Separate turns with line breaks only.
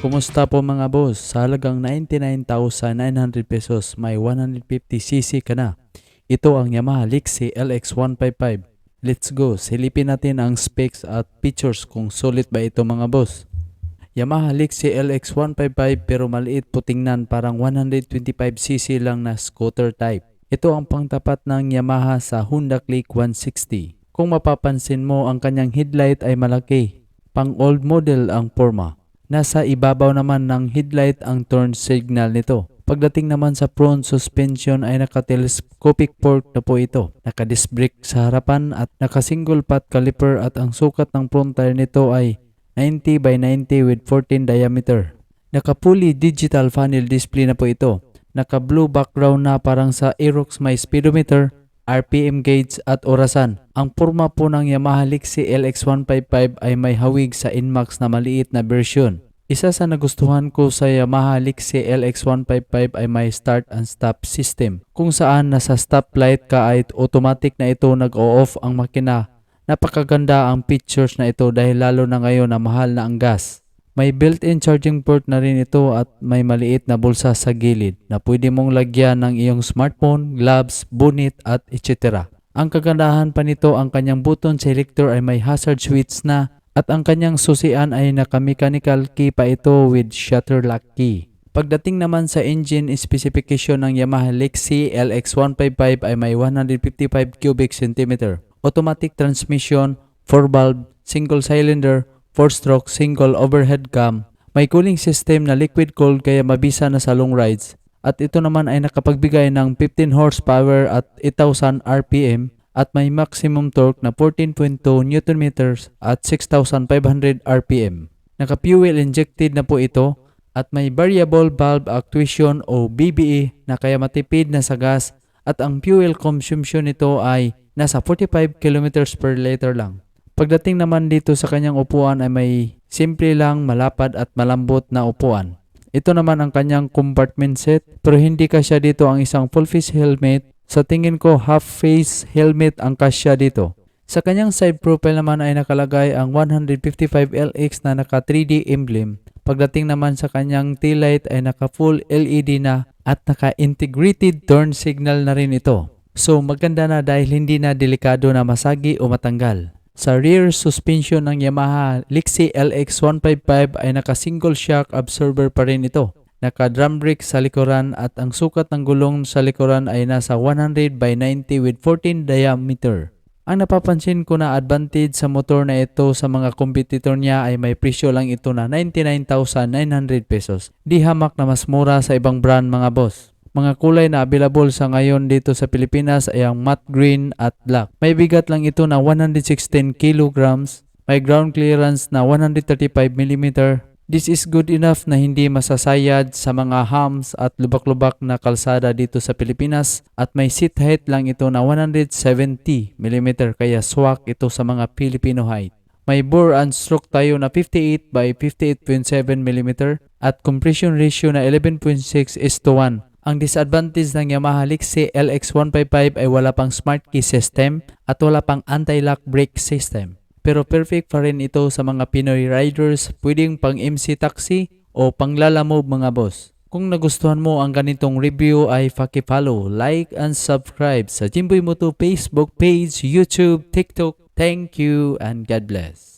Kumusta po mga boss? Sa halagang 99,900 pesos, may 150cc ka na. Ito ang Yamaha Lixie LX155. Let's go, silipin natin ang specs at features kung sulit ba ito mga boss. Yamaha Lixie LX155 pero maliit po tingnan, parang 125cc lang na scooter type. Ito ang pangtapat ng Yamaha sa Honda Click 160. Kung mapapansin mo, ang kanyang headlight ay malaki. Pang old model ang forma. Nasa ibabaw naman ng headlight ang turn signal nito. Pagdating naman sa front suspension ay naka-telescopic fork na po ito. Naka-disc brake sa harapan at naka-single pot caliper at ang sukat ng front tire nito ay 90 by 90 with 14 diameter. Naka-fully digital panel display na po ito. Naka-blue background na parang sa Aerox, may speedometer, RPM gauge at orasan. Ang forma po ng Yamaha Lixie LX155 ay may hawig sa NMAX na maliit na version. Isa sa nagustuhan ko sa Yamaha Lixie LX155 ay may start and stop system. Kung saan nasa stoplight ka ay automatic na ito nag-o-off ang makina. Napakaganda ang features na ito dahil lalo na ngayon na mahal na ang gas. May built-in charging port na rin ito at may maliit na bulsa sa gilid na pwede mong lagyan ng iyong smartphone, gloves, bonnet at etc. Ang kagandahan pa nito, ang kanyang button selector ay may hazard switch na at ang kanyang susian ay naka-mechanical key pa ito with shutter lock key. Pagdating naman sa engine specification ng Yamaha Lixie LX155 ay may 155 cubic centimeter, automatic transmission, 4-valve, single cylinder, 4-stroke single overhead cam, may cooling system na liquid cooled kaya mabisa na sa long rides, at ito naman ay nakapagbigay ng 15 horsepower at 8,000 RPM at may maximum torque na 14.2 Nm at 6,500 RPM. Naka-fuel injected na po ito at may variable valve actuation o VVA na kaya matipid na sa gas at ang fuel consumption nito ay nasa 45 km per liter lang. Pagdating naman dito sa kanyang upuan ay may simple lang, malapad at malambot na upuan. Ito naman ang kanyang compartment set pero hindi kasya dito ang isang full face helmet. Sa tingin ko half face helmet ang kasya dito. Sa kanyang side profile naman ay nakalagay ang 155LX na naka 3D emblem. Pagdating naman sa kanyang tail light ay naka full LED na at naka integrated turn signal na rin ito. So maganda na dahil hindi na delikado na masagi o matanggal. Sa rear suspension ng Yamaha Lixie LX155 ay naka-single shock absorber pa rin ito. Naka-drum brake sa likuran at ang sukat ng gulong sa likuran ay nasa 100 by 90 with 14 diameter. Ang napapansin ko na advantage sa motor na ito sa mga competitor niya ay may presyo lang ito na 99,900 pesos. Di hamak na mas mura sa ibang brand mga boss. Mga kulay na available sa ngayon dito sa Pilipinas ay ang matte green at black. May bigat lang ito na 116 kilograms. May ground clearance na 135mm. This is good enough na hindi masasayad sa mga humps at lubak-lubak na kalsada dito sa Pilipinas. At may seat height lang ito na 170mm kaya swak ito sa mga Filipino height. May bore and stroke tayo na 58 by 58.7mm at compression ratio na 11.6:1. Ang disadvantage ng Yamaha Lixie LX155 ay wala pang smart key system at wala pang anti-lock brake system. Pero perfect pa rin ito sa mga Pinoy riders, pwedeng pang MC taxi o pang lalamove mga boss. Kung nagustuhan mo ang ganitong review ay paki-follow, like and subscribe sa Jimboy Moto Facebook page, YouTube, TikTok. Thank you and God bless.